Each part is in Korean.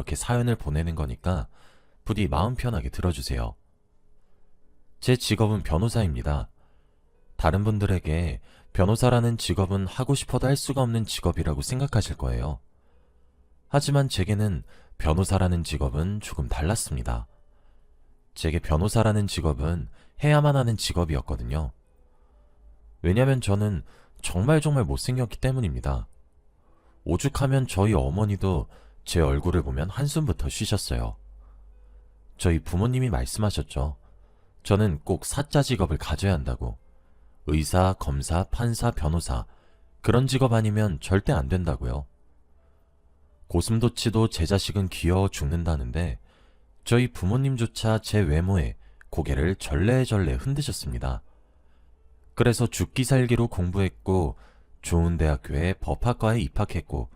이렇게 사연을 보내는 거니까 부디 마음 편하게 들어주세요. 제 직업은 변호사입니다. 다른 분들에게 변호사라는 직업은 하고 싶어도 할 수가 없는 직업이라고 생각하실 거예요. 하지만 제게는 변호사라는 직업은 조금 달랐습니다. 제게 변호사라는 직업은 해야만 하는 직업이었거든요. 왜냐면 저는 정말 못생겼기 때문입니다. 오죽하면 저희 어머니도 제 얼굴을 보면 한숨부터 쉬셨어요. 저희 부모님이 말씀하셨죠. 저는 꼭 사자 직업을 가져야 한다고. 의사, 검사, 판사, 변호사 그런 직업 아니면 절대 안 된다고요. 고슴도치도 제 자식은 귀여워 죽는다는데 저희 부모님조차 제 외모에 고개를 절레절레 흔드셨습니다. 그래서 죽기 살기로 공부했고 좋은 대학교에 법학과에 입학했고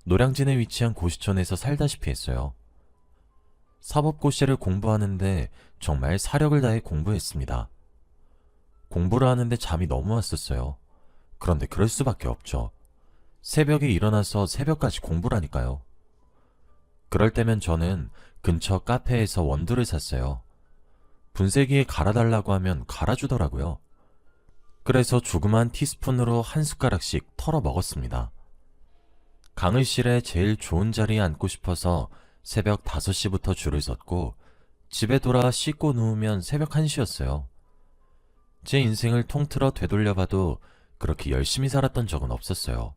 노량진에 위치한 고시촌에서 살다시피 했어요. 사법고시를 공부하는데 정말 사력을 다해 공부했습니다. 공부를 하는데 잠이 너무 왔었어요. 그런데 그럴 수밖에 없죠. 새벽에 일어나서 새벽까지 공부라니까요. 그럴 때면 저는 근처 카페에서 원두를 샀어요. 분쇄기에 갈아달라고 하면 갈아주더라고요. 그래서 조그만 티스푼으로 한 숟가락씩 털어 먹었습니다. 강의실에 제일 좋은 자리에 앉고 싶어서 새벽 5시부터 줄을 섰고 집에 돌아 씻고 누우면 새벽 1시였어요. 제 인생을 통틀어 되돌려봐도 그렇게 열심히 살았던 적은 없었어요.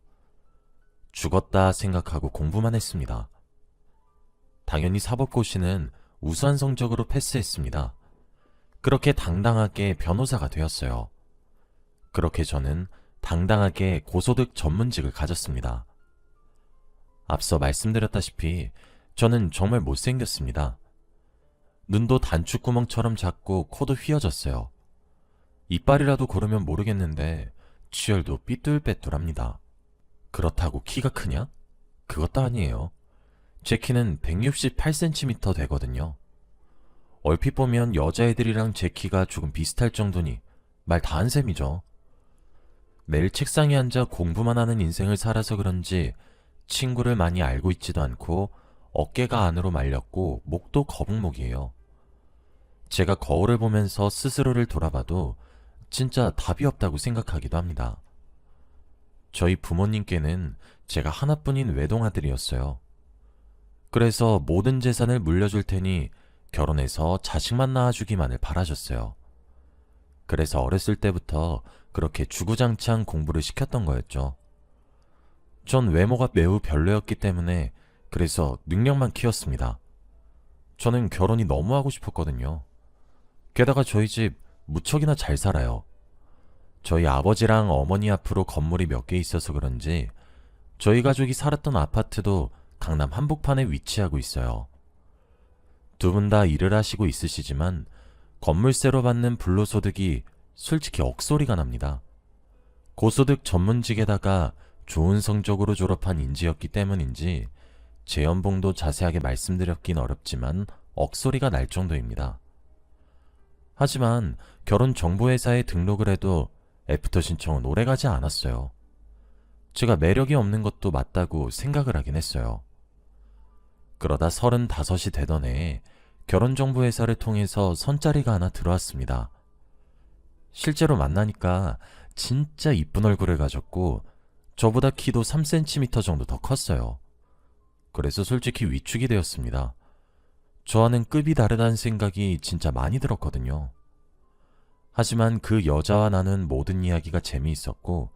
죽었다 생각하고 공부만 했습니다. 당연히 사법고시는 우수한 성적으로 패스했습니다. 그렇게 당당하게 변호사가 되었어요. 그렇게 저는 당당하게 고소득 전문직을 가졌습니다. 앞서 말씀드렸다시피 저는 정말 못생겼습니다. 눈도 단추구멍처럼 작고 코도 휘어졌어요. 이빨이라도 고르면 모르겠는데 치열도 삐뚤빼뚤합니다. 그렇다고 키가 크냐? 그것도 아니에요. 제 키는 168cm 되거든요. 얼핏 보면 여자애들이랑 제 키가 조금 비슷할 정도니 말 다 한 셈이죠. 매일 책상에 앉아 공부만 하는 인생을 살아서 그런지 친구를 많이 알고 있지도 않고 어깨가 안으로 말렸고 목도 거북목이에요. 제가 거울을 보면서 스스로를 돌아봐도 진짜 답이 없다고 생각하기도 합니다. 저희 부모님께는 제가 하나뿐인 외동아들이었어요. 그래서 모든 재산을 물려줄 테니 결혼해서 자식만 낳아주기만을 바라셨어요. 그래서 어렸을 때부터 그렇게 주구장창 공부를 시켰던 거였죠. 전 외모가 매우 별로였기 때문에 그래서 능력만 키웠습니다. 저는 결혼이 너무 하고 싶었거든요. 게다가 저희 집 무척이나 잘 살아요. 저희 아버지랑 어머니 앞으로 건물이 몇 개 있어서 그런지 저희 가족이 살았던 아파트도 강남 한복판에 위치하고 있어요. 두 분 다 일을 하시고 있으시지만 건물세로 받는 불로소득이 솔직히 억소리가 납니다. 고소득 전문직에다가 좋은 성적으로 졸업한 인지였기 때문인지 제 연봉도 자세하게 말씀드렸긴 어렵지만 억소리가 날 정도입니다. 하지만 결혼정보회사에 등록을 해도 애프터 신청은 오래가지 않았어요. 제가 매력이 없는 것도 맞다고 생각을 하긴 했어요. 그러다 35이 되던 해에 결혼정보회사를 통해서 선자리가 하나 들어왔습니다. 실제로 만나니까 진짜 이쁜 얼굴을 가졌고 저보다 키도 3cm 정도 더 컸어요. 그래서 솔직히 위축이 되었습니다. 저와는 급이 다르다는 생각이 진짜 많이 들었거든요. 하지만 그 여자와 나눈 모든 이야기가 재미있었고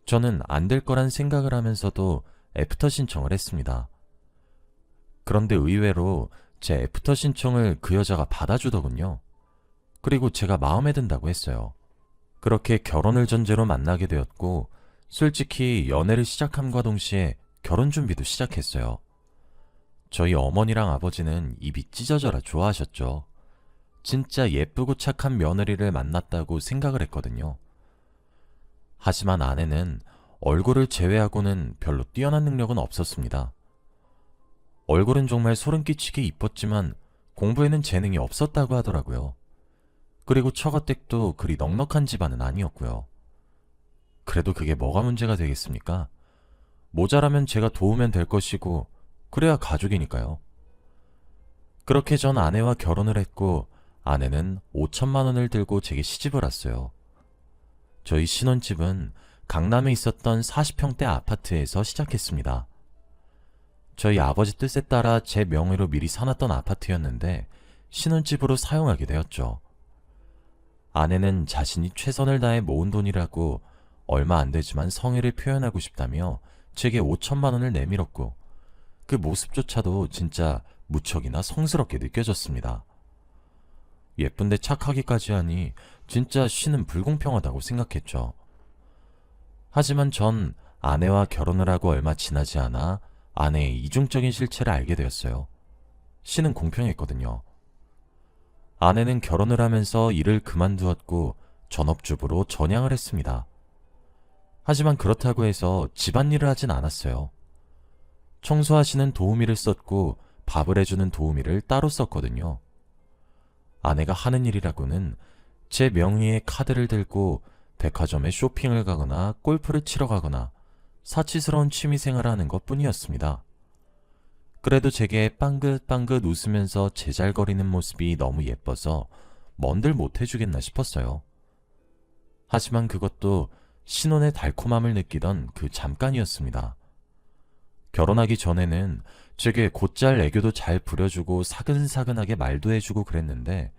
저는 안 될 거란 생각을 하면서도 애프터 신청을 했습니다. 그런데 의외로 제 애프터 신청을 그 여자가 받아주더군요. 그리고 제가 마음에 든다고 했어요. 그렇게 결혼을 전제로 만나게 되었고 솔직히 연애를 시작함과 동시에 결혼 준비도 시작했어요. 저희 어머니랑 아버지는 입이 찢어져라 좋아하셨죠. 진짜 예쁘고 착한 며느리를 만났다고 생각을 했거든요. 하지만 아내는 얼굴을 제외하고는 별로 뛰어난 능력은 없었습니다. 얼굴은 정말 소름 끼치게 이뻤지만 공부에는 재능이 없었다고 하더라고요. 그리고 처가댁도 그리 넉넉한 집안은 아니었고요. 그래도 그게 뭐가 문제가 되겠습니까? 모자라면 제가 도우면 될 것이고 그래야 가족이니까요. 그렇게 전 아내와 결혼을 했고 아내는 5천만 원을 들고 제게 시집을 왔어요. 저희 신혼집은 강남에 있었던 40평대 아파트에서 시작했습니다. 저희 아버지 뜻에 따라 제 명의로 미리 사놨던 아파트였는데 신혼집으로 사용하게 되었죠. 아내는 자신이 최선을 다해 모은 돈이라고 얼마 안 되지만 성의를 표현하고 싶다며 제게 5천만 원을 내밀었고 그 모습조차도 진짜 무척이나 성스럽게 느껴졌습니다. 예쁜데 착하기까지 하니 진짜 신은 불공평하다고 생각했죠. 하지만 전 아내와 결혼을 하고 얼마 지나지 않아 아내의 이중적인 실체를 알게 되었어요. 신은 공평했거든요. 아내는 결혼을 하면서 일을 그만두었고 전업주부로 전향을 했습니다. 하지만 그렇다고 해서 집안일을 하진 않았어요. 청소하시는 도우미를 썼고 밥을 해주는 도우미를 따로 썼거든요. 아내가 하는 일이라고는 제 명의의 카드를 들고 백화점에 쇼핑을 가거나 골프를 치러 가거나 사치스러운 취미생활을 하는 것 뿐이었습니다. 그래도 제게 빵긋빵긋 웃으면서 제잘거리는 모습이 너무 예뻐서 뭔들 못해주겠나 싶었어요. 하지만 그것도 신혼의 달콤함을 느끼던 그 잠깐이었습니다. 결혼하기 전에는 제게 곧잘 애교도 잘 부려주고 사근사근하게 말도 해주고 그랬는데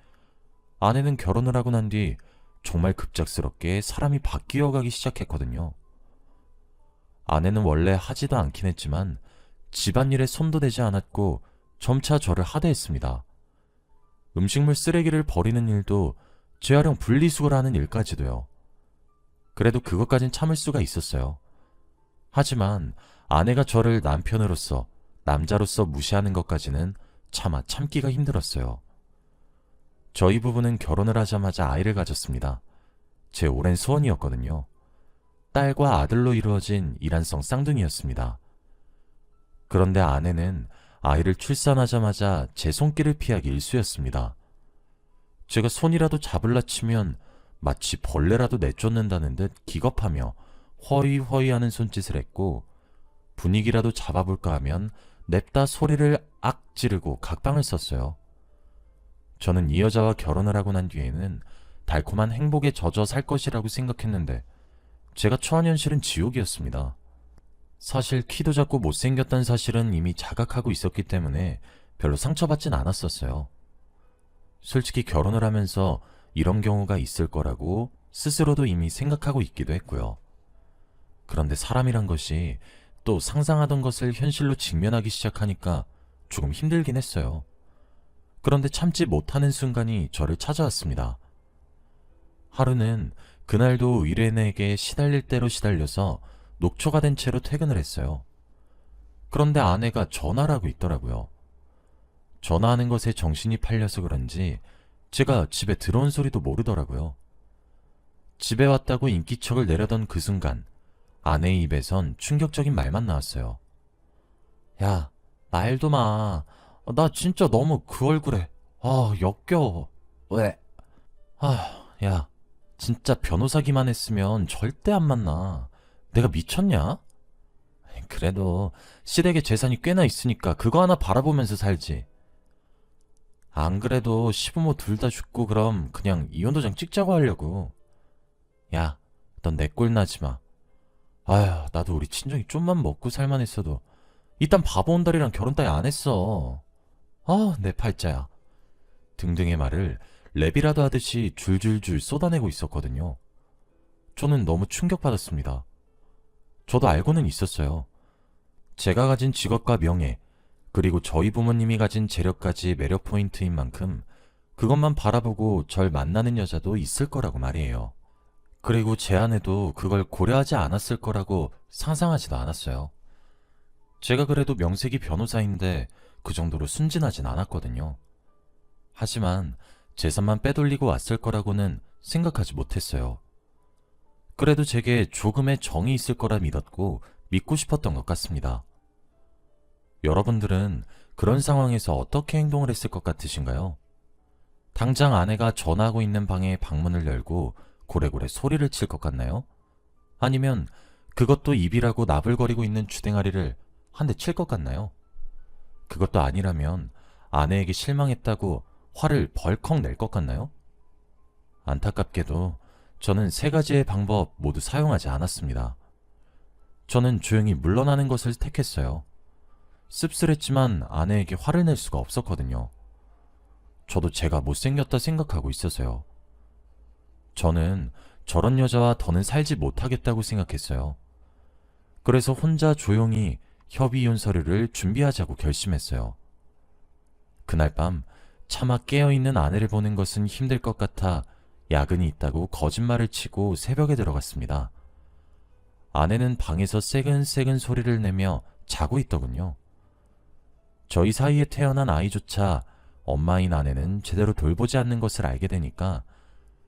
아내는 결혼을 하고 난 뒤 정말 급작스럽게 사람이 바뀌어가기 시작했거든요. 아내는 원래 하지도 않긴 했지만 집안일에 손도 대지 않았고 점차 저를 하대했습니다. 음식물 쓰레기를 버리는 일도 재활용 분리수거를 하는 일까지도요. 그래도 그것까진 참을 수가 있었어요. 하지만 아내가 저를 남편으로서, 남자로서 무시하는 것까지는 차마 참기가 힘들었어요. 저희 부부는 결혼을 하자마자 아이를 가졌습니다. 제 오랜 소원이었거든요. 딸과 아들로 이루어진 이란성 쌍둥이였습니다. 그런데 아내는 아이를 출산하자마자 제 손길을 피하기 일쑤였습니다. 제가 손이라도 잡을라 치면 마치 벌레라도 내쫓는다는 듯 기겁하며 허위허위하는 손짓을 했고 분위기라도 잡아볼까 하면 냅다 소리를 악 지르고 각방을 썼어요. 저는 이 여자와 결혼을 하고 난 뒤에는 달콤한 행복에 젖어 살 것이라고 생각했는데 제가 처한 현실은 지옥이었습니다. 사실 키도 작고 못생겼다는 사실은 이미 자각하고 있었기 때문에 별로 상처받진 않았었어요. 솔직히 결혼을 하면서 이런 경우가 있을 거라고 스스로도 이미 생각하고 있기도 했고요. 그런데 사람이란 것이 또 상상하던 것을 현실로 직면하기 시작하니까 조금 힘들긴 했어요. 그런데 참지 못하는 순간이 저를 찾아왔습니다. 하루는 그날도 의뢰인에게 시달릴 대로 시달려서 녹초가 된 채로 퇴근을 했어요. 그런데 아내가 전화를 하고 있더라고요. 전화하는 것에 정신이 팔려서 그런지 제가 집에 들어온 소리도 모르더라고요. 집에 왔다고 인기척을 내려던 그 순간 아내의 입에선 충격적인 말만 나왔어요. 야, 말도 마. 나 진짜 너무 그 얼굴에 역겨워. 왜? 야, 진짜 변호사기만 했으면 절대 안 만나. 내가 미쳤냐? 그래도 시댁에 재산이 꽤나 있으니까 그거 하나 바라보면서 살지. 안 그래도 시부모 둘 다 죽고 그럼 그냥 이혼도장 찍자고 하려고. 야, 넌 내 꼴 나지 마. 아휴, 나도 우리 친정이 좀만 먹고 살만 했어도 이딴 바보 온달이랑 결혼 따위 안 했어. 내 팔자야. 등등의 말을 랩이라도 하듯이 줄줄줄 쏟아내고 있었거든요. 저는 너무 충격받았습니다. 저도 알고는 있었어요. 제가 가진 직업과 명예, 그리고 저희 부모님이 가진 재력까지 매력 포인트인 만큼 그것만 바라보고 절 만나는 여자도 있을 거라고 말이에요. 그리고 제 아내도 그걸 고려하지 않았을 거라고 상상하지도 않았어요. 제가 그래도 명색이 변호사인데 그 정도로 순진하진 않았거든요. 하지만 재산만 빼돌리고 왔을 거라고는 생각하지 못했어요. 그래도 제게 조금의 정이 있을 거라 믿었고 믿고 싶었던 것 같습니다. 여러분들은 그런 상황에서 어떻게 행동을 했을 것 같으신가요? 당장 아내가 전화하고 있는 방에 방문을 열고 고래고래 소리를 칠 것 같나요? 아니면 그것도 입이라고 나불거리고 있는 주댕아리를 한 대 칠 것 같나요? 그것도 아니라면 아내에게 실망했다고 화를 벌컥 낼 것 같나요? 안타깝게도 저는 세 가지의 방법 모두 사용하지 않았습니다. 저는 조용히 물러나는 것을 택했어요. 씁쓸했지만 아내에게 화를 낼 수가 없었거든요. 저도 제가 못생겼다 생각하고 있어서요. 저는 저런 여자와 더는 살지 못하겠다고 생각했어요. 그래서 혼자 조용히 협의이혼 서류를 준비하자고 결심했어요. 그날 밤 차마 깨어있는 아내를 보는 것은 힘들 것 같아 야근이 있다고 거짓말을 치고 새벽에 들어갔습니다. 아내는 방에서 새근새근 소리를 내며 자고 있더군요. 저희 사이에 태어난 아이조차 엄마인 아내는 제대로 돌보지 않는 것을 알게 되니까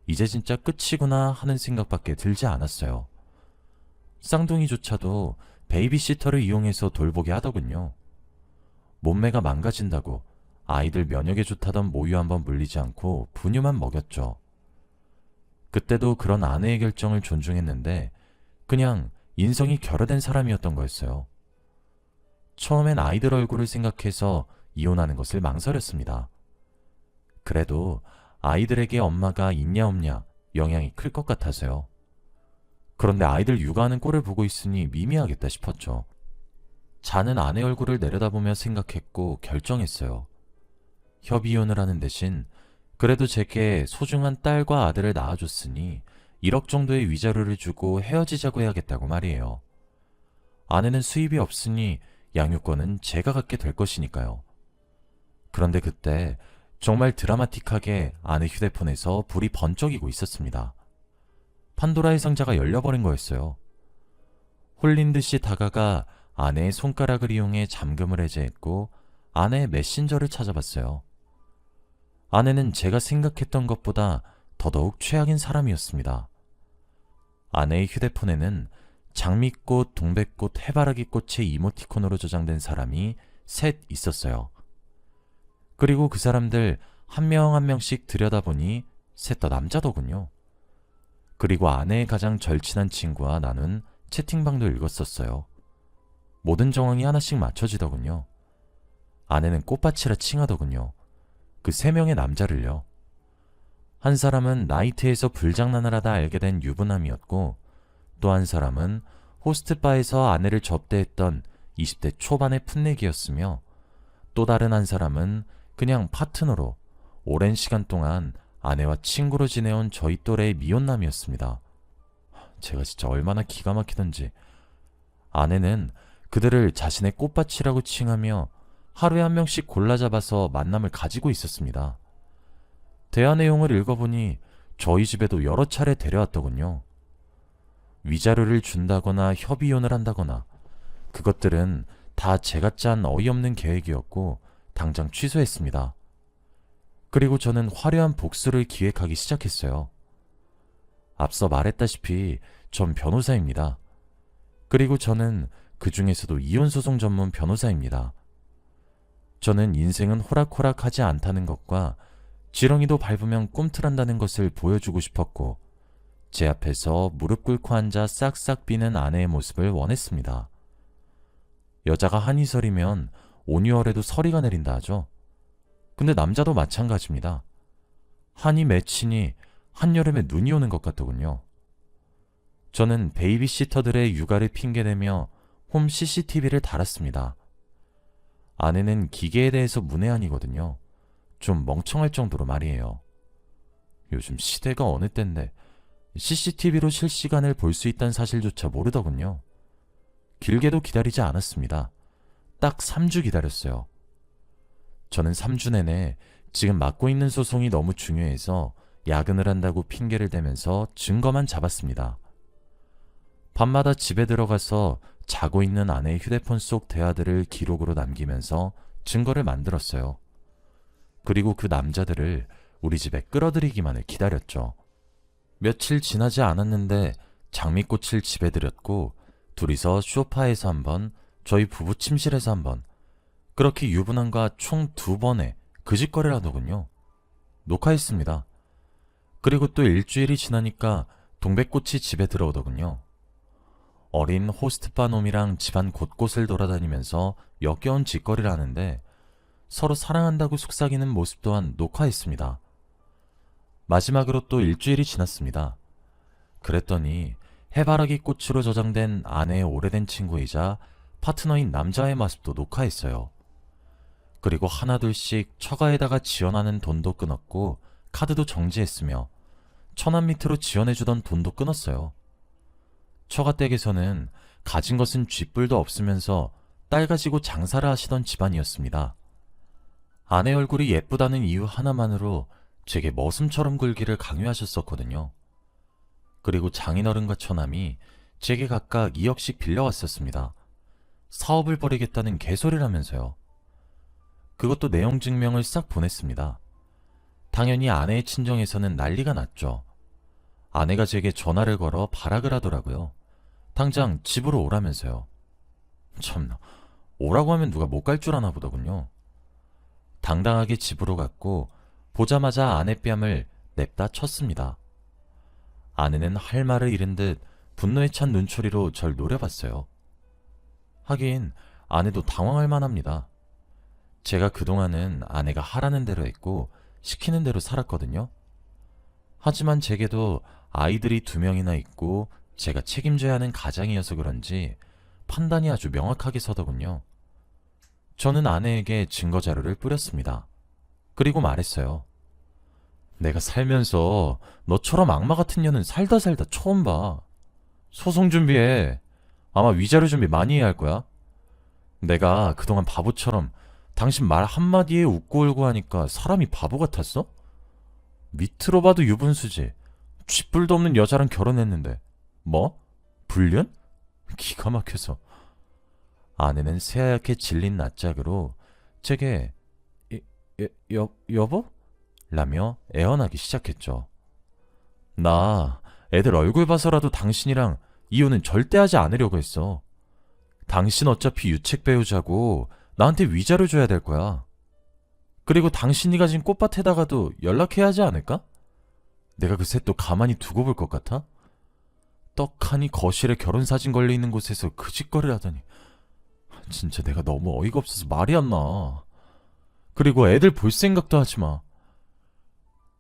이제 진짜 끝이구나 하는 생각밖에 들지 않았어요. 쌍둥이조차도 베이비시터를 이용해서 돌보게 하더군요. 몸매가 망가진다고 아이들 면역에 좋다던 모유 한번 물리지 않고 분유만 먹였죠. 그때도 그런 아내의 결정을 존중했는데 그냥 인성이 결여된 사람이었던 거였어요. 처음엔 아이들 얼굴을 생각해서 이혼하는 것을 망설였습니다. 그래도 아이들에게 엄마가 있냐 없냐 영향이 클 것 같아서요. 그런데 아이들 육아하는 꼴을 보고 있으니 미미하겠다 싶었죠. 자는 아내 얼굴을 내려다보며 생각했고 결정했어요. 협의이혼을 하는 대신 그래도 제게 소중한 딸과 아들을 낳아줬으니 1억 정도의 위자료를 주고 헤어지자고 해야겠다고 말이에요. 아내는 수입이 없으니 양육권은 제가 갖게 될 것이니까요. 그런데 그때 정말 드라마틱하게 아내 휴대폰에서 불이 번쩍이고 있었습니다. 판도라의 상자가 열려버린 거였어요. 홀린 듯이 다가가 아내의 손가락을 이용해 잠금을 해제했고 아내의 메신저를 찾아봤어요. 아내는 제가 생각했던 것보다 더더욱 최악인 사람이었습니다. 아내의 휴대폰에는 장미꽃, 동백꽃, 해바라기 꽃의 이모티콘으로 저장된 사람이 셋 있었어요. 그리고 그 사람들 한 명 한 명씩 들여다보니 셋 다 남자더군요. 그리고 아내의 가장 절친한 친구와 나눈 채팅방도 읽었었어요. 모든 정황이 하나씩 맞춰지더군요. 아내는 꽃밭이라 칭하더군요. 그 3명의 남자를요. 한 사람은 나이트에서 불장난을 하다 알게 된 유부남이었고 또 한 사람은 호스트바에서 아내를 접대했던 20대 초반의 풋내기였으며 또 다른 한 사람은 그냥 파트너로 오랜 시간 동안 아내와 친구로 지내온 저희 또래의 미혼남이었습니다. 제가 진짜 얼마나 기가 막히던지. 아내는 그들을 자신의 꽃밭이라고 칭하며 하루에 한 명씩 골라 잡아서 만남을 가지고 있었습니다. 대화 내용을 읽어보니 저희 집에도 여러 차례 데려왔더군요. 위자료를 준다거나 협의이혼을 한다거나 그것들은 다 제가 짠 어이없는 계획이었고 당장 취소했습니다. 그리고 저는 화려한 복수를 기획하기 시작했어요. 앞서 말했다시피 전 변호사입니다. 그리고 저는 그 중에서도 이혼소송 전문 변호사입니다. 저는 인생은 호락호락하지 않다는 것과 지렁이도 밟으면 꿈틀한다는 것을 보여주고 싶었고 제 앞에서 무릎 꿇고 앉아 싹싹 비는 아내의 모습을 원했습니다. 여자가 한이설이면 온유월에도 서리가 내린다 하죠. 근데 남자도 마찬가지입니다. 한이 맺히니 한여름에 눈이 오는 것 같더군요. 저는 베이비시터들의 육아를 핑계대며 홈 CCTV를 달았습니다. 아내는 기계에 대해서 문외한이거든요. 좀 멍청할 정도로 말이에요. 요즘 시대가 어느 때인데 CCTV로 실시간을 볼 수 있다는 사실조차 모르더군요. 길게도 기다리지 않았습니다. 딱 3주 기다렸어요. 저는 3주 내내 지금 맡고 있는 소송이 너무 중요해서 야근을 한다고 핑계를 대면서 증거만 잡았습니다. 밤마다 집에 들어가서 자고 있는 아내의 휴대폰 속 대화들을 기록으로 남기면서 증거를 만들었어요. 그리고 그 남자들을 우리 집에 끌어들이기만을 기다렸죠. 며칠 지나지 않았는데 장미꽃을 집에 들였고 둘이서 소파에서 한 번, 저희 부부 침실에서 한 번, 그렇게 유부남과 총 2번의 그 짓거리를 하더군요. 녹화했습니다. 그리고 또 일주일이 지나니까 동백꽃이 집에 들어오더군요. 어린 호스트바 놈이랑 집안 곳곳을 돌아다니면서 역겨운 짓거리를 하는데 서로 사랑한다고 속삭이는 모습 또한 녹화했습니다. 마지막으로 또 일주일이 지났습니다. 그랬더니 해바라기 꽃으로 저장된 아내의 오래된 친구이자 파트너인 남자의 모습도 녹화했어요. 그리고 하나둘씩 처가에다가 지원하는 돈도 끊었고 카드도 정지했으며 처남 밑으로 지원해주던 돈도 끊었어요. 처가 댁에서는 가진 것은 쥐뿔도 없으면서 딸 가지고 장사를 하시던 집안이었습니다. 아내 얼굴이 예쁘다는 이유 하나만으로 제게 머슴처럼 굴기를 강요하셨었거든요. 그리고 장인어른과 처남이 제게 각각 2억씩 빌려왔었습니다. 사업을 벌이겠다는 개소리라면서요. 그것도 내용 증명을 싹 보냈습니다. 당연히 아내의 친정에서는 난리가 났죠. 아내가 제게 전화를 걸어 발악을 하더라고요. 당장 집으로 오라면서요. 참나, 오라고 하면 누가 못 갈 줄 아나 보더군요. 당당하게 집으로 갔고 보자마자 아내 뺨을 냅다 쳤습니다. 아내는 할 말을 잃은 듯 분노에 찬 눈초리로 절 노려봤어요. 하긴 아내도 당황할 만합니다. 제가 그동안은 아내가 하라는 대로 했고 시키는 대로 살았거든요. 하지만 제게도 아이들이 2명이나 있고 제가 책임져야 하는 가장이어서 그런지 판단이 아주 명확하게 서더군요. 저는 아내에게 증거자료를 뿌렸습니다. 그리고 말했어요. 내가 살면서 너처럼 악마 같은 년은 살다 처음 봐. 소송 준비해. 아마 위자료 준비 많이 해야 할 거야. 내가 그동안 바보처럼 당신 말 한마디에 웃고 울고 하니까 사람이 바보 같았어? 밑으로 봐도 유분수지. 쥐뿔도 없는 여자랑 결혼했는데. 뭐? 불륜? 기가 막혀서. 아내는 새하얗게 질린 낯짝으로 제게 여보? 라며 애원하기 시작했죠. 나 애들 얼굴 봐서라도 당신이랑 이혼은 절대 하지 않으려고 했어. 당신 어차피 유책 배우자고 나한테 위자료 줘야 될 거야. 그리고 당신이 가진 꽃밭에다가도 연락해야 하지 않을까? 내가 그새 또 가만히 두고 볼 것 같아? 떡하니 거실에 결혼사진 걸려있는 곳에서 그 짓거리를 하다니. 진짜 내가 너무 어이가 없어서 말이 안 나. 그리고 애들 볼 생각도 하지 마.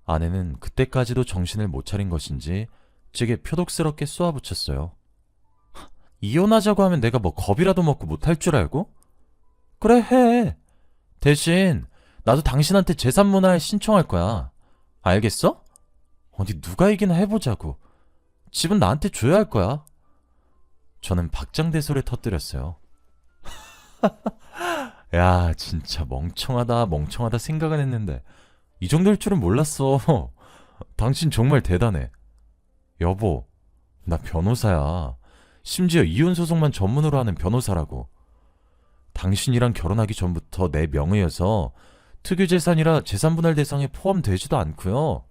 아내는 그때까지도 정신을 못 차린 것인지 제게 표독스럽게 쏘아붙였어요. 이혼하자고 하면 내가 뭐 겁이라도 먹고 못할 줄 알고? 그래, 해. 대신 나도 당신한테 재산분할 신청할 거야. 알겠어? 어디 누가 이기나 해보자고. 집은 나한테 줘야 할 거야. 저는 박장대소를 터뜨렸어요. 야, 진짜 멍청하다 생각은 했는데 이 정도일 줄은 몰랐어. 당신 정말 대단해. 여보, 나 변호사야. 심지어 이혼소송만 전문으로 하는 변호사라고. 당신이랑 결혼하기 전부터 내 명의여서 특유재산이라 재산분할 대상에 포함되지도 않고요.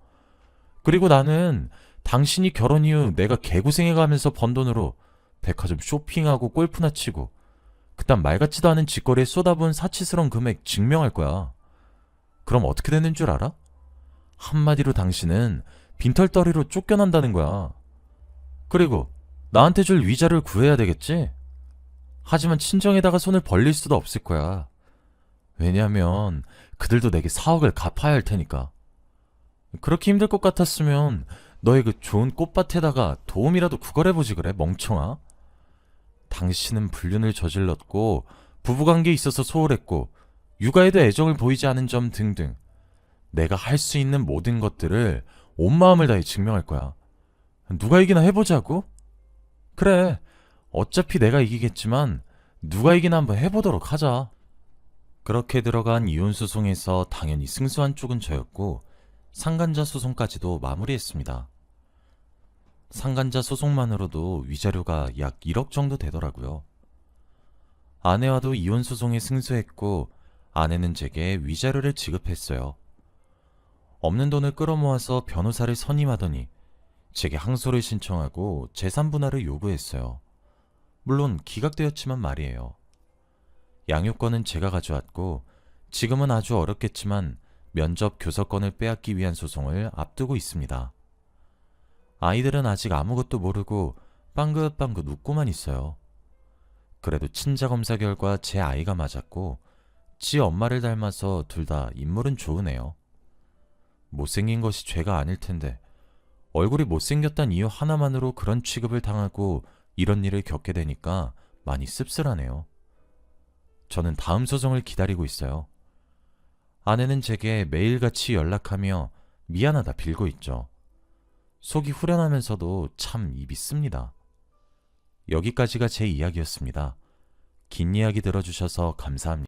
그리고 나는 당신이 결혼 이후 내가 개고생해가면서 번 돈으로 백화점 쇼핑하고 골프나 치고 그딴 말 같지도 않은 짓거리에 쏟아부은 사치스러운 금액 증명할 거야. 그럼 어떻게 되는 줄 알아? 한마디로 당신은 빈털터리로 쫓겨난다는 거야. 그리고 나한테 줄 위자료를 구해야 되겠지? 하지만 친정에다가 손을 벌릴 수도 없을 거야. 왜냐하면 그들도 내게 4억을 갚아야 할 테니까. 그렇게 힘들 것 같았으면 너의 그 좋은 꽃밭에다가 도움이라도 구걸해보지 그래, 멍청아. 당신은 불륜을 저질렀고 부부관계에 있어서 소홀했고 육아에도 애정을 보이지 않은 점 등등 내가 할 수 있는 모든 것들을 온 마음을 다해 증명할 거야. 누가 이기나 해보자고? 그래, 어차피 내가 이기겠지만 누가 이기나 한번 해보도록 하자. 그렇게 들어간 이혼소송에서 당연히 승소한 쪽은 저였고 상간자 소송까지도 마무리했습니다. 상간자 소송만으로도 위자료가 약 1억 정도 되더라고요. 아내와도 이혼소송에 승소했고 아내는 제게 위자료를 지급했어요. 없는 돈을 끌어모아서 변호사를 선임하더니 제게 항소를 신청하고 재산분할을 요구했어요. 물론 기각되었지만 말이에요. 양육권은 제가 가져왔고 지금은 아주 어렵겠지만 면접 교섭권을 빼앗기 위한 소송을 앞두고 있습니다. 아이들은 아직 아무것도 모르고 빵긋빵긋 웃고만 있어요. 그래도 친자검사 결과 제 아이가 맞았고 지 엄마를 닮아서 둘 다 인물은 좋으네요. 못생긴 것이 죄가 아닐 텐데 얼굴이 못생겼단 이유 하나만으로 그런 취급을 당하고 이런 일을 겪게 되니까 많이 씁쓸하네요. 저는 다음 소송을 기다리고 있어요. 아내는 제게 매일같이 연락하며 미안하다 빌고 있죠. 속이 후련하면서도 참 입이 씁니다. 여기까지가 제 이야기였습니다. 긴 이야기 들어주셔서 감사합니다.